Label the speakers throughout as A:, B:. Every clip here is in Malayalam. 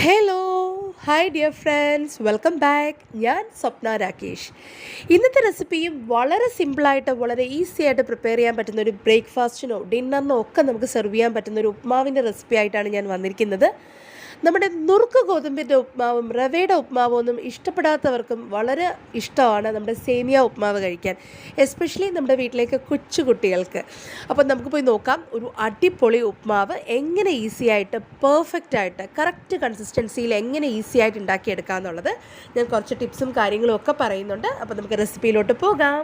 A: Hello hi dear friends welcome back. ഞാൻ സ്വപ്ന രാകേഷ്. ഇന്നത്തെ റെസിപ്പിയും വളരെ സിമ്പിളായിട്ട് വളരെ ഈസി ആയിട്ട് പ്രിപ്പയർ ചെയ്യാൻ പറ്റുന്ന ഒരു ബ്രേക്ക്ഫാസ്റ്റിനോ ഡിന്നറിനോ ഒക്കെ നമുക്ക് സെർവ് ചെയ്യാൻ പറ്റുന്ന ഒരു ഉപ്മാവിൻ്റെ റെസിപ്പി ആയിട്ടാണ് ഞാൻ വന്നിരിക്കുന്നത്. നമ്മുടെ നുറുക്ക് ഗോതമ്പിൻ്റെ ഉപ്മാവും റവയുടെ ഉപ്മാവും ഒന്നും ഇഷ്ടപ്പെടാത്തവർക്കും വളരെ ഇഷ്ടമാണ് നമ്മുടെ സേമിയ ഉപ്മാവ് കഴിക്കാൻ, എസ്പെഷ്യലി നമ്മുടെ വീട്ടിലേക്ക് കൊച്ചു കുട്ടികൾക്ക്. അപ്പം നമുക്ക് പോയി നോക്കാം ഒരു അടിപൊളി ഉപ്മാവ് എങ്ങനെ ഈസി ആയിട്ട് പെർഫെക്റ്റ് ആയിട്ട് കറക്റ്റ് കൺസിസ്റ്റൻസിയിൽ എങ്ങനെ ഈസി ആയിട്ട് ഉണ്ടാക്കിയെടുക്കാം എന്നുള്ളത് ഞാൻ കുറച്ച് ടിപ്സും കാര്യങ്ങളും ഒക്കെ പറയുന്നുണ്ട്. അപ്പോൾ നമുക്ക് റെസിപ്പിയിലോട്ട് പോകാം.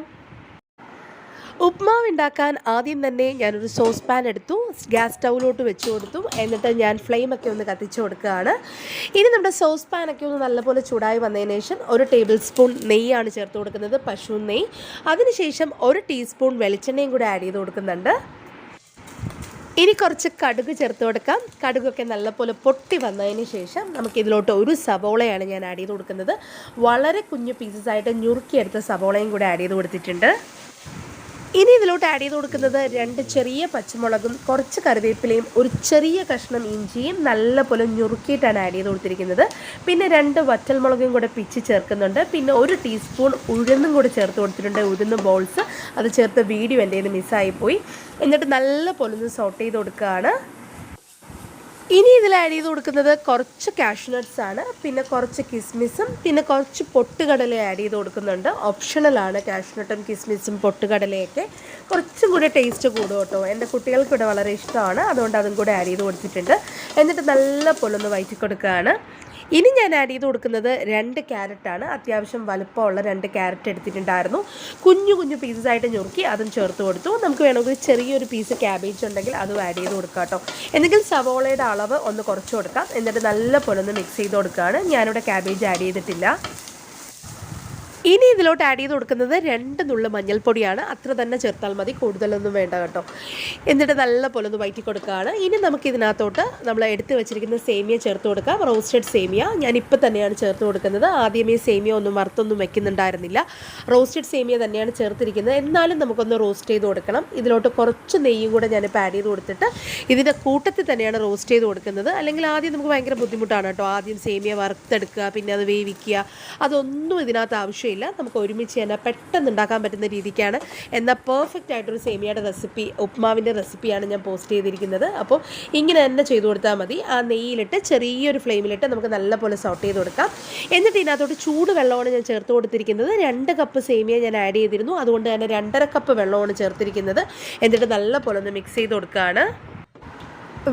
A: ഉപ്മാവ് ഉണ്ടാക്കാൻ ആദ്യം തന്നെ ഞാനൊരു സോസ് പാൻ എടുത്തു, ഗ്യാസ് സ്റ്റൗവിലോട്ട് വെച്ച് കൊടുത്തു. എന്നിട്ട് ഞാൻ ഫ്ലെയിമൊക്കെ ഒന്ന് കത്തിച്ച് കൊടുക്കുകയാണ്. ഇനി നമ്മുടെ സോസ് പാനൊക്കെ ഒന്ന് നല്ലപോലെ ചൂടായി വന്നതിന് ശേഷം 1 ടേബിൾ സ്പൂൺ നെയ്യാണ് ചേർത്ത് കൊടുക്കുന്നത്, പശു നെയ്യ്. അതിനുശേഷം 1 ടീസ്പൂൺ വെളിച്ചെണ്ണയും കൂടെ ആഡ് ചെയ്ത് കൊടുക്കുന്നുണ്ട്. ഇനി കുറച്ച് കടുക് ചേർത്ത് കൊടുക്കാം. കടുകൊക്കെ നല്ലപോലെ പൊട്ടി വന്നതിന് ശേഷം നമുക്കിതിലോട്ട് ഒരു സവോളയാണ് ഞാൻ ആഡ് ചെയ്ത് കൊടുക്കുന്നത്. വളരെ കുഞ്ഞു പീസസായിട്ട് ഞുറുക്കിയെടുത്ത സവോളയും കൂടെ ആഡ് ചെയ്ത് കൊടുത്തിട്ടുണ്ട്. ഇനി ഇതിലോട്ട് ആഡ് ചെയ്ത് കൊടുക്കുന്നത് 2 ചെറിയ പച്ചമുളകും കുറച്ച് കറിവേപ്പിലയും ഒരു ചെറിയ കഷ്ണം ഇഞ്ചിയും നല്ലപോലെ ഞുറുക്കിയിട്ടാണ് ആഡ് ചെയ്ത് കൊടുത്തിരിക്കുന്നത്. പിന്നെ 2 വറ്റൽമുളകും കൂടെ പിച്ച് ചേർക്കുന്നുണ്ട്. പിന്നെ 1 ടീസ്പൂൺ ഉഴുന്നും കൂടെ ചേർത്ത് കൊടുത്തിട്ടുണ്ട്, ഉഴുന്ന് ബോൾസ്. അത് ചേർത്ത് വീഡിയോ എൻ്റെ കയ്യിൽ നിന്ന് മിസ്സായിപ്പോയി. എന്നിട്ട് നല്ലപോലെ ഒന്ന് സോട്ട് ചെയ്ത് കൊടുക്കുകയാണ്. ഇനി ഇതിൽ ആഡ് ചെയ്ത് കൊടുക്കുന്നത് കുറച്ച് കാഷ്യൂനട്ട്സ് ആണ്, പിന്നെ കുറച്ച് കിസ്മിസും പിന്നെ കുറച്ച് പൊട്ടുകടല ആഡ് ചെയ്ത് കൊടുക്കുന്നുണ്ട്. ഓപ്ഷണലാണ് കാഷ്യൂനട്ടും കിസ്മിസും പൊട്ടുകടലയൊക്കെ. കുറച്ചും കൂടി ടേസ്റ്റ് കൂടും കേട്ടോ. എൻ്റെ കുട്ടികൾക്കിവിടെ വളരെ ഇഷ്ടമാണ്, അതുകൊണ്ട് അതും കൂടെ ആഡ് ചെയ്ത് കൊടുത്തിട്ടുണ്ട്. എന്നിട്ട് നല്ല പോലെ ഒന്ന് വഴറ്റി കൊടുക്കുകയാണ്. ഇനി ഞാൻ ആഡ് ചെയ്ത് കൊടുക്കുന്നത് 2 ക്യാരറ്റാണ്. അത്യാവശ്യം വലുപ്പമുള്ള 2 ക്യാരറ്റ് എടുത്തിട്ടുണ്ടായിരുന്നു. കുഞ്ഞു കുഞ്ഞു പീസസായിട്ട് ഞുറുക്കി അതും ചേർത്ത് കൊടുത്തു. നമുക്ക് വേണമെങ്കിൽ ചെറിയൊരു പീസ് ക്യാബേജ് ഉണ്ടെങ്കിൽ അതും ആഡ് ചെയ്ത് കൊടുക്കാം കേട്ടോ. എന്നെങ്കിൽ സവോളയുടെ അളവ് ഒന്ന് കുറച്ച് കൊടുക്കാം. എന്നിട്ട് നല്ല പോലെ ഒന്ന് മിക്സ് ചെയ്ത് കൊടുക്കുകയാണ്. ഞാനിവിടെ ക്യാബേജ് ആഡ് ചെയ്തിട്ടില്ല. ഇനി ഇതിലോട്ട് ആഡ് ചെയ്ത് കൊടുക്കുന്നത് 2 നുള്ള് മഞ്ഞൾപ്പൊടിയാണ്. അത്ര തന്നെ ചേർത്താൽ മതി, കൂടുതലൊന്നും വേണ്ട കേട്ടോ. എന്നിട്ട് നല്ല പോലെ ഒന്ന് വഴറ്റി കൊടുക്കുകയാണ്. ഇനി നമുക്ക് ഇതിനകത്തോട്ട് നമ്മൾ എടുത്ത് വെച്ചിരിക്കുന്ന സേമിയ ചേർത്ത് കൊടുക്കാം. റോസ്റ്റഡ് സേമിയ ഞാനിപ്പോൾ തന്നെയാണ് ചേർത്ത് കൊടുക്കുന്നത്. ആദ്യമേ സേമിയ ഒന്നും വറുത്തൊന്നും വെക്കുന്നുണ്ടായിരുന്നില്ല. റോസ്റ്റഡ് സേമിയ തന്നെയാണ് ചേർത്തിരിക്കുന്നത്. എന്നാലും നമുക്കൊന്ന് റോസ്റ്റ് ചെയ്ത് കൊടുക്കണം. ഇതിലോട്ട് കുറച്ച് നെയ്യും കൂടെ ഞാനിപ്പോൾ ആഡ് ചെയ്ത് കൊടുത്തിട്ട് ഇതിൻ്റെ കൂട്ടത്തിൽ തന്നെയാണ് റോസ്റ്റ് ചെയ്ത് കൊടുക്കുന്നത്. അല്ലെങ്കിൽ ആദ്യം നമുക്ക് ഭയങ്കര ബുദ്ധിമുട്ടാണ് കേട്ടോ. ആദ്യം സേമിയ വറുത്തെടുക്കുക, പിന്നെ അത് വേവിക്കുക, അതൊന്നും ഇതിനകത്ത് ആവശ്യമില്ല. നമുക്ക് ഒരുമിച്ച് തന്നെ പെട്ടെന്ന് ഉണ്ടാക്കാൻ പറ്റുന്ന രീതിക്കാണ്. എന്നാൽ പെർഫെക്റ്റ് ആയിട്ടൊരു സേമിയയുടെ റെസിപ്പി, ഉപ്മാവിൻ്റെ റെസിപ്പിയാണ് ഞാൻ പോസ്റ്റ് ചെയ്തിരിക്കുന്നത്. അപ്പോൾ ഇങ്ങനെ തന്നെ ചെയ്ത് കൊടുത്താൽ മതി. ആ നെയ്യിലിട്ട് ചെറിയൊരു ഫ്ലെയിമിലിട്ട് നമുക്ക് നല്ലപോലെ സോട്ട് ചെയ്ത് കൊടുക്കാം. എന്നിട്ട് ഇതിനകത്തോട്ട് ചൂട് വെള്ളമാണ് ഞാൻ ചേർത്ത് കൊടുത്തിരിക്കുന്നത്. 2 കപ്പ് സേമിയ ഞാൻ ആഡ് ചെയ്തിരുന്നു, അതുകൊണ്ട് തന്നെ 2.5 കപ്പ് വെള്ളമാണ് ചേർത്തിരിക്കുന്നത്. എന്നിട്ട് നല്ലപോലെ ഒന്ന് മിക്സ് ചെയ്ത് കൊടുക്കുകയാണ്.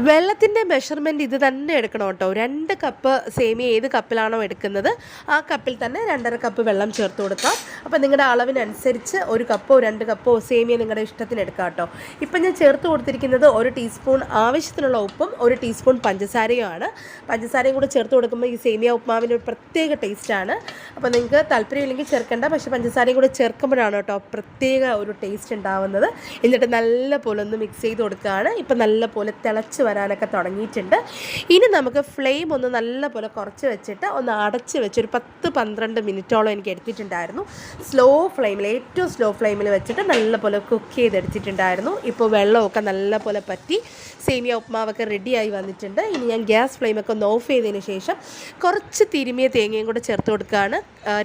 A: വെള്ളത്തിൻ്റെ മെഷർമെൻറ്റ് ഇത് തന്നെ എടുക്കണം കേട്ടോ. 2 കപ്പ് സേമിയ ഏത് കപ്പിലാണോ എടുക്കുന്നത് ആ കപ്പിൽ തന്നെ 2.5 കപ്പ് വെള്ളം ചേർത്ത് കൊടുക്കാം. അപ്പോൾ നിങ്ങളുടെ അളവിനനുസരിച്ച് 1 കപ്പോ 2 കപ്പോ സേമിയ നിങ്ങളുടെ ഇഷ്ടത്തിന് എടുക്കാം കേട്ടോ. ഇപ്പം ഞാൻ ചേർത്ത് കൊടുത്തിരിക്കുന്നത് 1 ടീസ്പൂൺ ആവശ്യത്തിനുള്ള ഉപ്പും 1 ടീസ്പൂൺ പഞ്ചസാരയുമാണ്. പഞ്ചസാരയും കൂടെ ചേർത്ത് കൊടുക്കുമ്പോൾ ഈ സേമിയ ഉപ്മാവിന് ഒരു പ്രത്യേക ടേസ്റ്റാണ്. അപ്പോൾ നിങ്ങൾക്ക് താല്പര്യമില്ലെങ്കിൽ ചേർക്കേണ്ട, പക്ഷേ പഞ്ചസാരയും കൂടെ ചേർക്കുമ്പോഴാണ് കേട്ടോ പ്രത്യേക ഒരു ടേസ്റ്റ് ഉണ്ടാവുന്നത്. എന്നിട്ട് നല്ല പോലെ ഒന്ന് മിക്സ് ചെയ്ത് കൊടുക്കുകയാണ്. ഇപ്പം നല്ല പോലെ തിളച്ച് വരാനൊക്കെ തുടങ്ങിയിട്ടുണ്ട്. ഇനി നമുക്ക് ഫ്ലെയിം ഒന്ന് നല്ല പോലെ കുറച്ച് വെച്ചിട്ട് ഒന്ന് അടച്ച് വെച്ച് ഒരു 10-12 മിനിറ്റോളം എനിക്ക് എടുത്തിട്ടുണ്ടായിരുന്നു. സ്ലോ ഫ്ലെയിമിൽ, ഏറ്റവും സ്ലോ ഫ്ലെയിമിൽ വെച്ചിട്ട് നല്ല പോലെ കുക്ക് ചെയ്തെടുത്തിട്ടുണ്ടായിരുന്നു. ഇപ്പോൾ വെള്ളമൊക്കെ നല്ല പോലെ പറ്റി സേമിയ ഉപ്മാവൊക്കെ റെഡിയായി വന്നിട്ടുണ്ട്. ഇനി ഞാൻ ഗ്യാസ് ഫ്ലെയിമൊക്കെ ഒന്ന് ഓഫ് ചെയ്തതിന് ശേഷം കുറച്ച് തിരുമിയ തേങ്ങയും കൂടെ ചേർത്ത് കൊടുക്കുകയാണ്.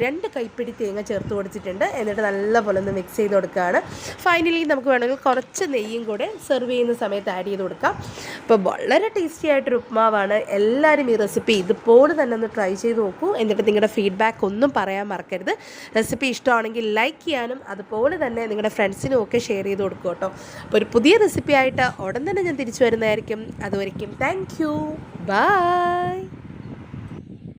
A: 2 കൈപ്പിടി തേങ്ങ ചേർത്ത് കൊടുത്തിട്ടുണ്ട്. എന്നിട്ട് നല്ല പോലെ ഒന്ന് മിക്സ് ചെയ്ത് കൊടുക്കുകയാണ്. ഫൈനലി നമുക്ക് വേണമെങ്കിൽ കുറച്ച് നെയ്യും കൂടെ സെർവ് ചെയ്യുന്ന സമയത്ത് ആഡ് ചെയ്ത് കൊടുക്കാം. അപ്പോൾ വളരെ ടേസ്റ്റി ആയിട്ടൊരു ഉപ്മാവാണ്. എല്ലാവരും ഈ റെസിപ്പി ഇതുപോലെ തന്നെ ഒന്ന് ട്രൈ ചെയ്ത് നോക്കൂ. എന്നിട്ട് നിങ്ങളുടെ ഫീഡ്ബാക്ക് ഒന്നും പറയാൻ മറക്കരുത്. റെസിപ്പി ഇഷ്ടമാണെങ്കിൽ ലൈക്ക് ചെയ്യാനും അതുപോലെ തന്നെ നിങ്ങളുടെ ഫ്രണ്ട്സിനും ഒക്കെ ഷെയർ ചെയ്ത് കൊടുക്കും കേട്ടോ. അപ്പോൾ ഒരു പുതിയ റെസിപ്പി ആയിട്ട് ഉടൻ തന്നെ ഞാൻ തിരിച്ചു വരുന്നതായിരിക്കും. അതുവരെയ്ക്കും താങ്ക് യു, ബൈ.